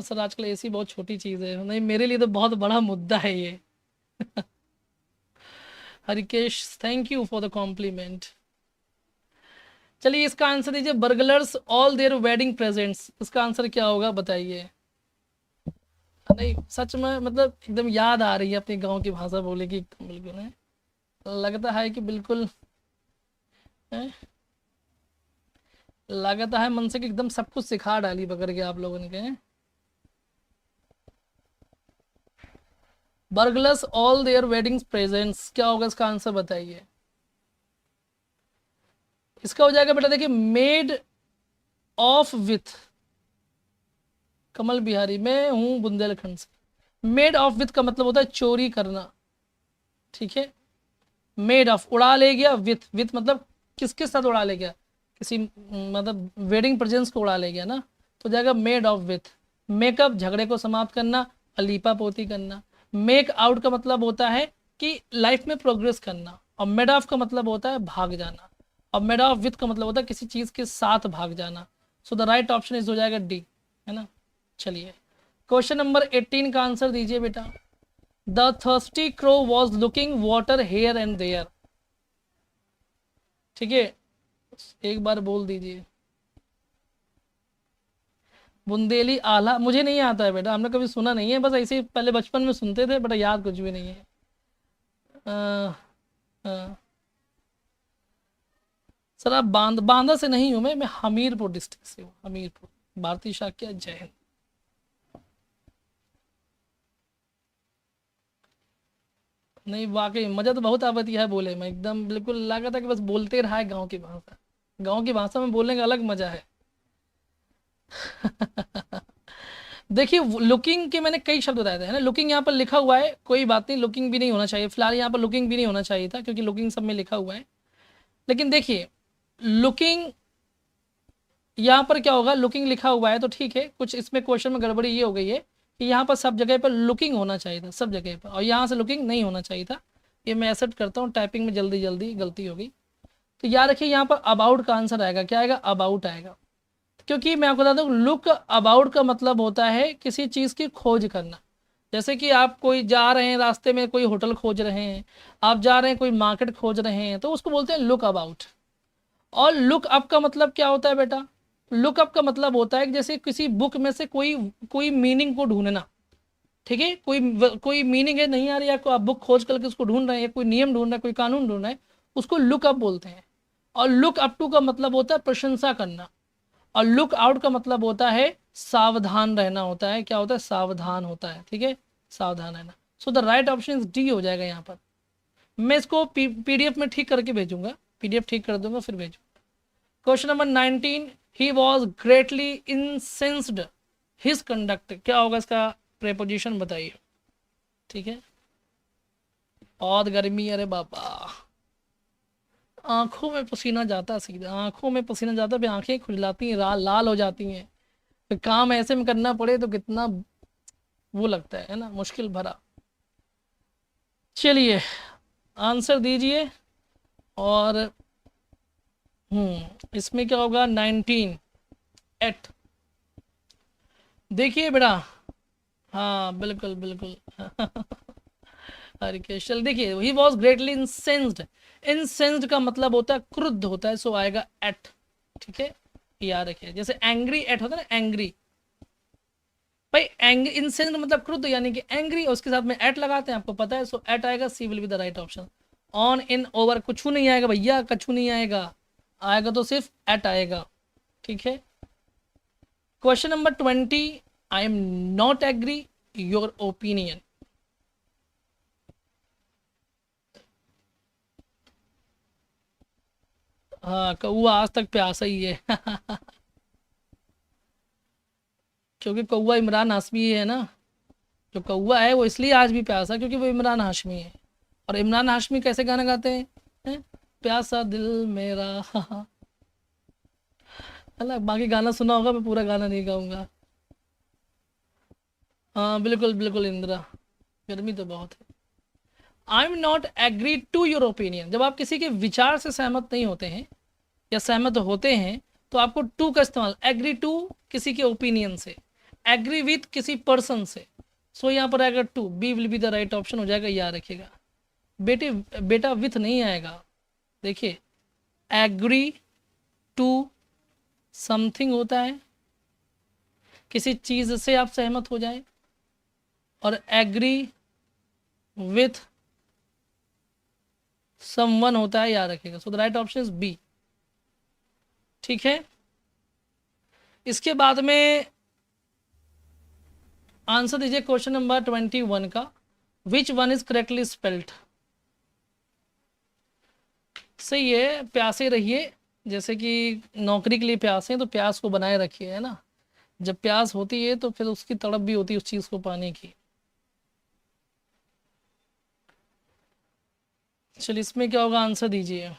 सर आजकल एसी बहुत छोटी चीज़ है, नहीं मेरे लिए तो बहुत बड़ा मुद्दा है ये। Harikesh thank you for the compliment. चलिए इसका आंसर दीजिए, burglars all their wedding presents, इसका आंसर क्या होगा बताइए। नहीं सच में मतलब एकदम याद आ रही है अपने गांव की भाषा बोले की, बिल्कुल है, लगता है कि बिल्कुल है? लगता है मन से कि एकदम सब कुछ सिखा डाली पकड़ के आप लोगों ने। Burglars all their wedding presents, क्या होगा इसका आंसर बताइए। इसका हो जाएगा बेटा देखिए, मेड ऑफ विथ, कमल बिहारी मैं हूं बुंदेलखंड से। मेड ऑफ विथ का मतलब होता है चोरी करना, ठीक है। मेड ऑफ उड़ा ले गया, विथ विथ मतलब किसके साथ उड़ा ले गया, किसी मतलब वेडिंग प्रेजेंट्स को उड़ा ले गया ना, तो जाएगा मेड ऑफ विथ। मेकअप झगड़े को समाप्त करना, अलीपा पोती करना। मेक आउट का मतलब होता है कि लाइफ में प्रोग्रेस करना, और मेड ऑफ का मतलब होता है भाग जाना, और मेड ऑफ विथ का मतलब होता है किसी चीज के साथ भाग जाना। सो द राइट ऑप्शन इज हो जाएगा डी, है ना। चलिए क्वेश्चन नंबर 18 का आंसर दीजिए बेटा। The thirsty crow was looking water here and there, ठीक है, एक बार बोल दीजिए। बुंदेली आला मुझे नहीं आता है बेटा, हमने कभी सुना नहीं है, बस ऐसे ही पहले बचपन में सुनते थे, बेटा याद कुछ भी नहीं है। आ, सर आप बांदा से नहीं हूं मैं हमीरपुर डिस्ट्रिक्ट से हूँ, हमीरपुर। भारतीय शाक्य जय हिंद। नहीं वाकई मजा तो बहुत आती है बोले में, एकदम बिल्कुल लगा था कि बस बोलते रहा है गाँव की भाषा। गाँव की भाषा में बोलने का अलग मजा है। देखिए लुकिंग के मैंने कई शब्द बताए थे, है ना। लुकिंग यहाँ पर लिखा हुआ है, कोई बात नहीं, लुकिंग भी नहीं होना चाहिए फिलहाल, यहाँ पर लुकिंग भी नहीं होना चाहिए था क्योंकि लुकिंग सब में लिखा हुआ है। लेकिन देखिए लुकिंग यहाँ पर क्या होगा, लुकिंग लिखा हुआ है तो ठीक है, कुछ इसमें क्वेश्चन में गड़बड़ी ये हो गई है कि यहाँ पर सब जगह पर लुकिंग होना चाहिए था, सब जगह पर, और यहाँ से लुकिंग नहीं होना चाहिए था। ये मैं एक्सेप्ट करता हूँ, टाइपिंग में जल्दी जल्दी गलती हो गई। तो याद रखिए यहाँ पर अबाउट का आंसर आएगा, क्या आएगा, अबाउट आएगा। क्योंकि मैं आपको बता दूं लुक अबाउट का मतलब होता है किसी चीज़ की खोज करना। जैसे कि आप कोई जा रहे हैं रास्ते में, कोई होटल खोज रहे हैं, आप जा रहे हैं कोई मार्केट खोज रहे हैं, तो उसको बोलते हैं लुक अबाउट। और लुक अप का मतलब क्या होता है बेटा, लुक अप का मतलब होता है कि जैसे किसी बुक में से कोई कोई मीनिंग को ढूंढना, ठीक है। कोई मीनिंग है नहीं आ रही आपको, आप बुक खोज करके उसको ढूंढ रहे हैं, कोई नियम ढूंढ रहे हैं, कोई कानून ढूंढ रहे हैं, उसको लुक अप बोलते हैं। और लुक अप टू का मतलब होता है प्रशंसा करना, और लुक आउट का मतलब होता है सावधान रहना होता है, क्या होता है, सावधान होता है, ठीक है, सावधान रहना। सो द राइट ऑप्शन डी हो जाएगा यहाँ पर। मैं इसको पीडीएफ में ठीक करके भेजूंगा, पीडीएफ ठीक कर दूंगा फिर भेजूंगा। Question number 19, he was greatly incensed his conduct, क्या होगा इसका प्रेपोजिशन बताइए। ठीक है, बहुत गर्मी, अरे बाबा, आंखों में पसीना जाता, सीधा आंखों में पसीना जाता, फिर आंखें खुजलाती हैं, लाल हो जाती हैं, फिर काम ऐसे में करना पड़े तो कितना वो लगता है ना, मुश्किल भरा। चलिए आंसर दीजिए। और इसमें क्या होगा, 19 एट, देखिए बेटा, हाँ बिल्कुल बिल्कुल हरिकेश, चल देखिए, ही वॉज ग्रेटली इंसेंस्ड, इंसेंस्ड का मतलब होता है क्रुद्ध होता है, सो आएगा एट, ठीक है, याद रखिए, जैसे एंग्री एट होता है ना, एंग्री भाई, एंग्री इंसेंस्ड मतलब क्रुद्ध यानी कि एंग्री, उसके साथ में एट लगाते हैं, आपको पता है, सो एट आएगा, C will be the right option. On in over कुछ नहीं आएगा भैया, कछु नहीं आएगा, आएगा तो सिर्फ एट आएगा, ठीक है। Question number 20, I am not agree your opinion. हाँ, कौआ आज तक प्यासा ही है क्योंकि कौआ इमरान हाशमी है ना, जो कौआ है वो इसलिए आज भी प्यासा क्योंकि वो इमरान हाशमी है। और इमरान हाशमी कैसे गाना गाते हैं? प्यासा दिल मेरा है ना, बाकी गाना सुना होगा, मैं पूरा गाना नहीं गाऊंगा। हाँ बिल्कुल बिल्कुल इंदिरा, गर्मी तो बहुत है। I am not agree to your opinion, जब आप किसी के विचार से सहमत नहीं होते हैं या सहमत होते हैं तो आपको टू का इस्तेमाल, एग्री टू किसी के ओपिनियन से, एग्री विथ किसी पर्सन से, सो यहाँ पर आएगा to, B will be the right option हो जाएगा, याद रखिएगा। बेटे बेटा विथ नहीं आएगा, देखिए एग्री टू समथिंग होता है, किसी चीज से आप सहमत हो जाए, और एग्री विथ समवन होता है, याद रखिएगा, so the right option is B, ठीक है। इसके बाद में आंसर दीजिए क्वेश्चन नंबर 21 का, विच वन इज करेक्टली स्पेल्ड। सही है, प्यासे रहिए, जैसे कि नौकरी के लिए प्यासे हैं तो प्यास को बनाए रखिए, है ना, जब प्यास होती है तो फिर उसकी तड़प भी होती है उस चीज़ को पाने की। चलिए इसमें क्या होगा, आंसर दीजिए।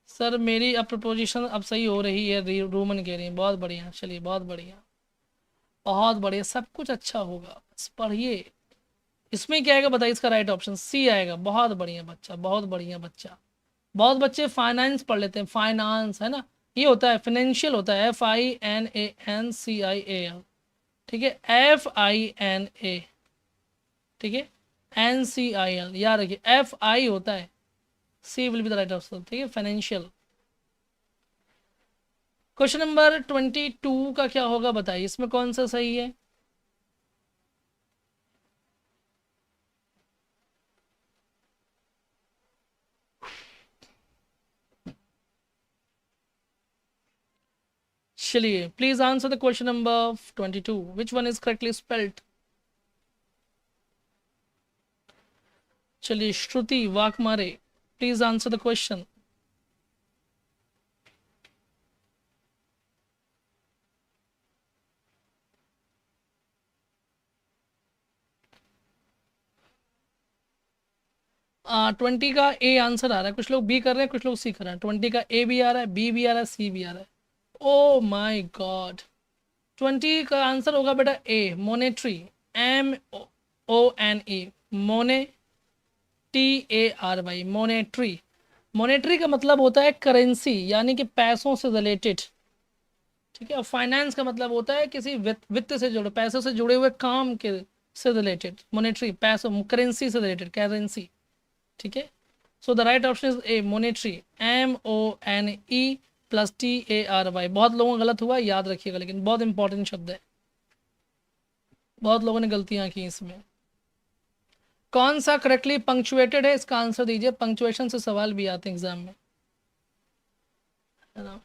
सर मेरी अब प्रपोजिशन अब सही हो रही है, रूमन कह रही है, बहुत बढ़िया, चलिए बहुत बढ़िया, बहुत बढ़िया, सब कुछ अच्छा होगा, बस पढ़िए। इसमें क्या आएगा बताइए, इसका राइट ऑप्शन सी आएगा, बहुत बढ़िया बच्चा, बहुत बढ़िया बच्चा। बहुत बच्चे फाइनेंस पढ़ लेते हैं, फाइनेंस है ना, ये होता है फाइनेंशियल, होता है FINANCIAL, ठीक है, FINA, ठीक है, NCIL, याद रखिए, FI होता है, C will be the right option, ठीक है, फाइनेंशियल। क्वेश्चन नंबर 22 का क्या होगा बताइए, इसमें कौन सा सही है? चलिए please answer the question number 22, which one is correctly spelled. चलिए Shruti Wakmare, please answer the question. Twenty का ए आंसर आ रहा है, कुछ लोग बी कर रहे हैं, कुछ लोग सी कर रहे हैं, 20 का ए भी आ रहा है, बी भी आ रहा है, सी भी आ रहा है। ओ माय गॉड, 20 का आंसर होगा बेटा ए, मोनेट्री, MONE, मोने, TARY, मोनेट्री। मोनेट्री का मतलब होता है करेंसी, यानी कि पैसों से रिलेटेड, ठीक है। और फाइनेंस का मतलब होता है किसी वित्त से जुड़े, पैसों से जुड़े हुए काम के से रिलेटेड, मोनेट्री पैसों, करेंसी से रिलेटेड, करेंसी, ठीक है। So the right option is A, monetary, MONE+TARY। बहुत लोगों का गलत हुआ, याद रखिएगा, लेकिन बहुत इंपॉर्टेंट शब्द है, बहुत लोगों ने गलतियां की इसमें। कौन सा करेक्टली पंक्चुएटेड है, इसका आंसर दीजिए, पंक्चुएशन से सवाल भी आते हैं एग्जाम में, है ना।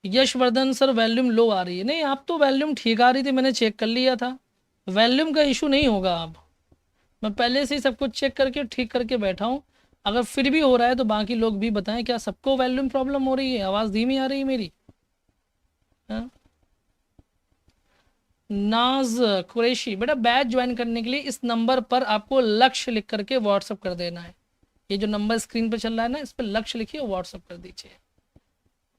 यशवर्धन सर वॉल्यूम लो आ रही है, नहीं आप तो वॉल्यूम ठीक आ रही थी, मैंने चेक कर लिया था, वॉल्यूम का इशू नहीं होगा अब, मैं पहले से ही सब कुछ चेक करके ठीक करके बैठा हूँ। अगर फिर भी हो रहा है तो बाकी लोग भी बताएं, क्या सबको वॉल्यूम प्रॉब्लम हो रही है, आवाज़ धीमी आ रही है मेरी? हाँ? नाज कुरैशी, बेटा बैच ज्वाइन करने के लिए इस नंबर पर आपको लक्ष्य लिख करके व्हाट्सअप कर देना है। ये जो नंबर स्क्रीन पर चल रहा है ना, इस पर लक्ष्य लिखिए, व्हाट्सअप कर दीजिए।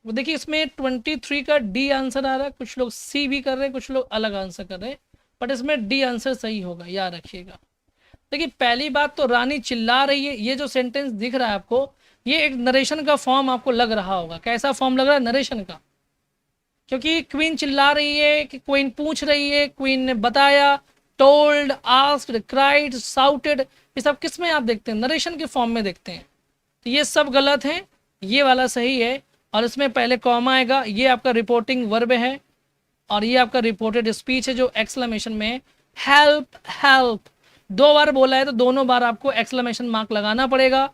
वो देखिए इसमें 23 का डी आंसर आ रहा है, कुछ लोग सी भी कर रहे हैं, कुछ लोग अलग आंसर कर रहे हैं, बट इसमें डी आंसर सही होगा, याद रखिएगा। देखिए पहली बात तो रानी चिल्ला रही है, ये जो सेंटेंस दिख रहा है आपको, ये एक नरेशन का फॉर्म आपको लग रहा होगा। कैसा फॉर्म लग रहा है? नरेशन का। क्योंकि क्वीन चिल्ला रही है कि क्वीन पूछ रही है, क्वीन ने बताया, टोल्ड, आस्क्ड, क्राइड, साउटेड, ये सब किस में आप देखते हैं? नरेशन के फॉर्म में देखते हैं। तो ये सब गलत है, ये वाला सही है। और इसमें पहले कॉमा आएगा, ये आपका रिपोर्टिंग वर्ब है, और ये आपका रिपोर्टेड स्पीच है जो एक्सक्लेमेशन में है। हेल्प, हेल्प 2 बार बोला है तो दोनों बार आपको एक्सक्लेमेशन मार्क लगाना पड़ेगा,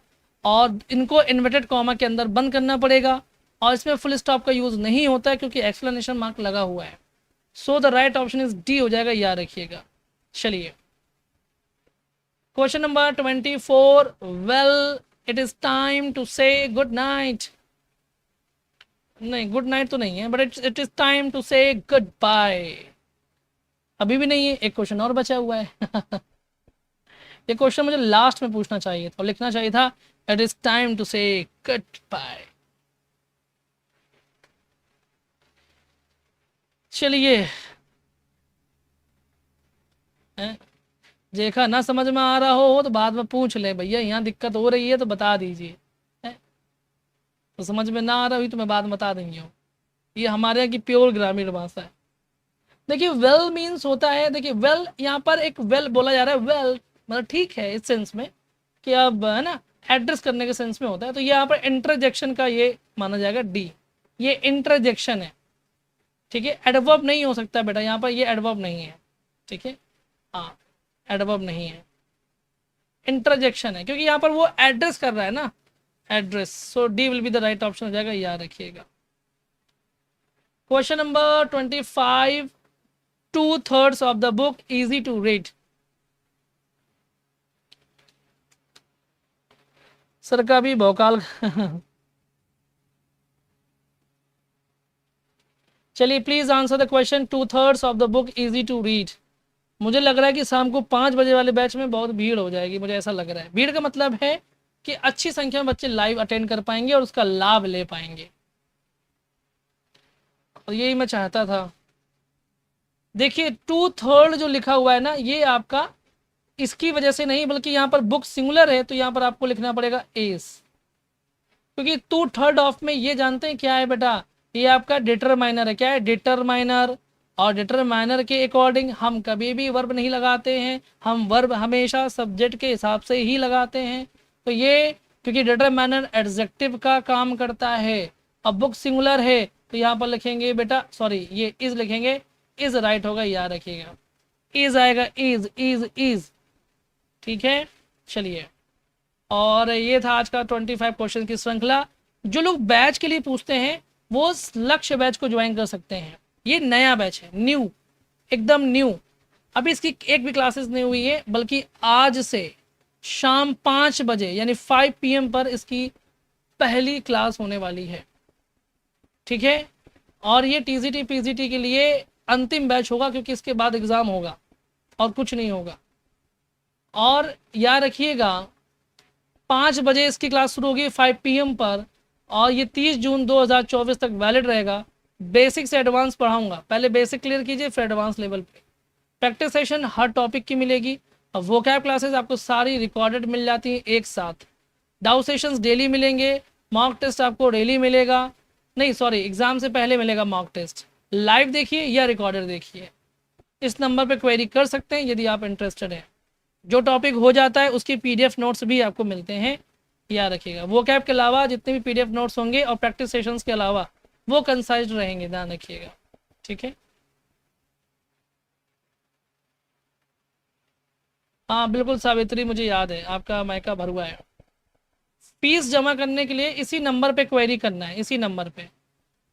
और इनको इन्वर्टेड कॉमा के अंदर बंद करना पड़ेगा, और इसमें फुल स्टॉप का यूज नहीं होता है क्योंकि एक्सप्लेनेशन मार्क लगा हुआ है। So the right option is D हो जाएगा, याद रखिएगा। चलिए question number 24, well it is time to say good night. नहीं, गुड नाइट तो नहीं है, but it is time to say goodbye. अभी भी नहीं है, एक क्वेश्चन और बचा हुआ है। ये क्वेश्चन मुझे लास्ट में पूछना चाहिए था, लिखना चाहिए था it is time to say good bye. चलिए, देखा ना समझ में आ रहा हो तो बाद में पूछ ले, भैया यहाँ दिक्कत हो रही है तो बता दीजिए। तो समझ में ना आ रहा हुई तो मैं बाद में बता देंगे। ये हमारे यहाँ की प्योर ग्रामीण भाषा है। देखिए वेल मीन्स होता है, देखिए वेल यहाँ पर एक वेल बोला जा रहा है, वेल मतलब ठीक है इस सेंस में कि अब है ना एड्रेस करने के सेंस में होता है। तो यहाँ पर इंटरजेक्शन का ये माना जाएगा डी, ये इंटरजेक्शन है, ठीक है। एडवर्ब नहीं हो सकता बेटा, यहाँ पर ये एडवर्ब नहीं है, ठीक है, हाँ एडवर्ब नहीं है, इंटरजेक्शन है, क्योंकि यहाँ पर वो एड्रेस कर रहा है ना, address. So D will be the right option हो जाएगा, याद रखिएगा। Question number 25, 2/3 of the book easy to read. Sir का भी भौकाल। चलिए please answer the question, 2/3 of the book easy to read. मुझे लग रहा है कि शाम को 5 बजे वाले बैच में बहुत भीड़ हो जाएगी, मुझे ऐसा लग रहा है। भीड़ का मतलब है कि अच्छी संख्या में बच्चे लाइव अटेंड कर पाएंगे और उसका लाभ ले पाएंगे, और यही मैं चाहता था। देखिए 2/3 जो लिखा हुआ है ना, ये आपका इसकी वजह से नहीं, बल्कि यहाँ पर बुक सिंगुलर है तो यहाँ पर आपको लिखना पड़ेगा एस, क्योंकि 2/3 ऑफ में ये जानते हैं क्या है बेटा, ये आपका डिटरमाइनर है। क्या है? डिटरमाइनर। और डिटरमाइनर के अकॉर्डिंग हम कभी भी वर्ब नहीं लगाते हैं, हम वर्ब हमेशा सब्जेक्ट के हिसाब से ही लगाते हैं। तो ये क्योंकि डिटरमाइनर एडजेक्टिव का काम करता है, अब बुक सिंगुलर है तो यहाँ पर लिखेंगे बेटा, सॉरी ये इज लिखेंगे, इज राइट होगा, याद रखिएगा, इज आएगा, इज इज इज, ठीक है। चलिए, और ये था आज का 25 क्वेश्चन की श्रृंखला। जो लोग बैच के लिए पूछते हैं वो लक्ष्य बैच को ज्वाइन कर सकते हैं, ये नया बैच है, न्यू, एकदम न्यू। अभी इसकी एक भी क्लासेस नहीं हुई है, बल्कि आज से शाम 5 बजे यानी 5 PM पर इसकी पहली क्लास होने वाली है, ठीक है। और ये टीजीटी पीजीटी के लिए अंतिम बैच होगा, क्योंकि इसके बाद एग्जाम होगा और कुछ नहीं होगा। और याद रखिएगा 5 बजे इसकी क्लास शुरू होगी 5 PM पर, और ये 30 जून 2024 तक वैलिड रहेगा। बेसिक से एडवांस पढ़ाऊंगा, पहले बेसिक क्लियर कीजिए फिर एडवांस लेवल पे। प्रैक्टिस सेशन हर टॉपिक की मिलेगी, और वोकैब क्लासेस आपको सारी रिकॉर्डेड मिल जाती हैं एक साथ। डाउट सेशंस डेली मिलेंगे, मॉक टेस्ट आपको डेली मिलेगा, नहीं सॉरी एग्जाम से पहले मिलेगा मॉक टेस्ट। लाइव देखिए या रिकॉर्डेड देखिए, इस नंबर पर क्वेरी कर सकते हैं यदि आप इंटरेस्टेड हैं। जो टॉपिक हो जाता है उसकी PDF नोट्स भी आपको मिलते हैं, याद रखिएगा। वोकैब के अलावा जितने भी PDF नोट्स होंगे और प्रैक्टिस सेशंस के अलावा वो कंसाइज रहेंगे, ध्यान रखिएगा, ठीक है। हाँ बिल्कुल सावित्री, मुझे याद है आपका मायका भरुआ है। फीस जमा करने के लिए इसी नंबर पे क्वेरी करना है, इसी नंबर पे।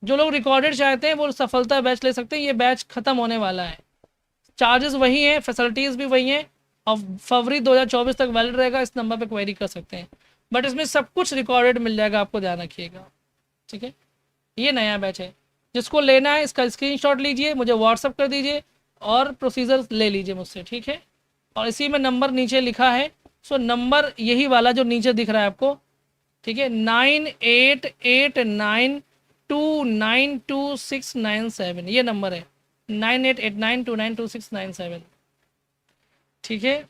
जो लोग रिकॉर्डेड चाहते हैं वो सफलता बैच ले सकते हैं, ये बैच खत्म होने वाला है। चार्जेस वही हैं, फैसिलिटीज़ भी वही हैं, और फरवरी 2024 तक वैलिड रहेगा। इस नंबर पे क्वेरी कर सकते हैं, बट इसमें सब कुछ रिकॉर्डेड मिल जाएगा, आपको ध्यान रखिएगा, ठीक है। ये नया बैच है, जिसको लेना है इसका स्क्रीनशॉट लीजिए, मुझे व्हाट्सअप कर दीजिए और प्रोसीजर ले लीजिए मुझसे, ठीक है। और इसी में नंबर नीचे लिखा है, सो नंबर यही वाला जो नीचे दिख रहा है आपको, ठीक है, 9889292697, ये नंबर है 9889292697, ठीक है।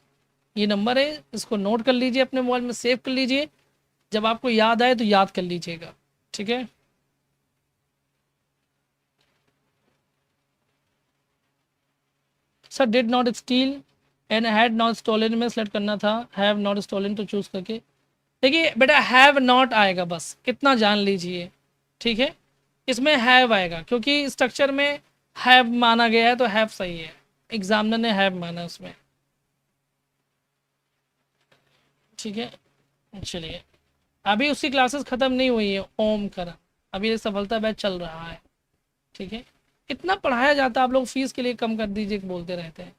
ये नंबर है, इसको नोट कर लीजिए, अपने मोबाइल में सेव कर लीजिए, जब आपको याद आए तो याद कर लीजिएगा, ठीक है। Sir did not steal and had not stolen में सेलेक्ट करना था, हैव नॉट स्टोलन तो चूज़ करके। देखिए बेटा हैव नॉट आएगा, बस इतना जान लीजिए, ठीक है। इसमें हैव आएगा क्योंकि स्ट्रक्चर में हैव माना गया है, तो हैव सही है, एग्जामिनर ने हैव माना उसमें, ठीक है। चलिए अभी उसकी क्लासेस ख़त्म नहीं हुई है, ओम करण, अभी ये सफलता बैच चल रहा है, ठीक है। इतना पढ़ाया जाता है, आप लोग फीस के लिए कम कर दीजिए बोलते रहते हैं,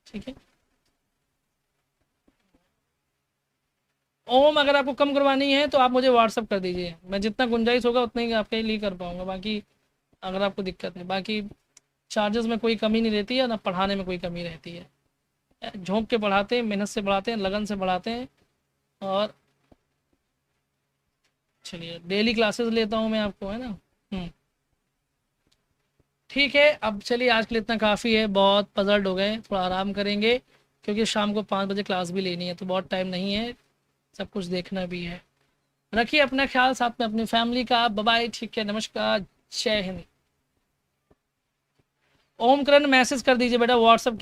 ठीक है। ओम अगर आपको कम करवानी है तो आप मुझे व्हाट्सअप कर दीजिए, मैं जितना गुंजाइश होगा उतना ही आपके लिए कर पाऊँगा, बाकी अगर आपको दिक्कत है, बाकी चार्जेस में कोई कमी नहीं रहती है ना, पढ़ाने में कोई कमी रहती है, झोंक के पढ़ाते हैं, मेहनत से पढ़ाते हैं, लगन से पढ़ाते हैं। और चलिए डेली क्लासेस लेता हूँ मैं आपको, है ना। ठीक है, अब चलिए आज के लिए इतना काफ़ी है, बहुत पजल्ड हो गए, थोड़ा आराम करेंगे क्योंकि शाम को 5 बजे क्लास भी लेनी है, तो बहुत टाइम नहीं है, सब कुछ देखना भी है। रखिए अपना ख्याल, साथ में अपनी फैमिली का, बाय बाय, ठीक है, नमस्कार, जय हिंद। ओम करण मैसेज कर दीजिए बेटा व्हाट्सअप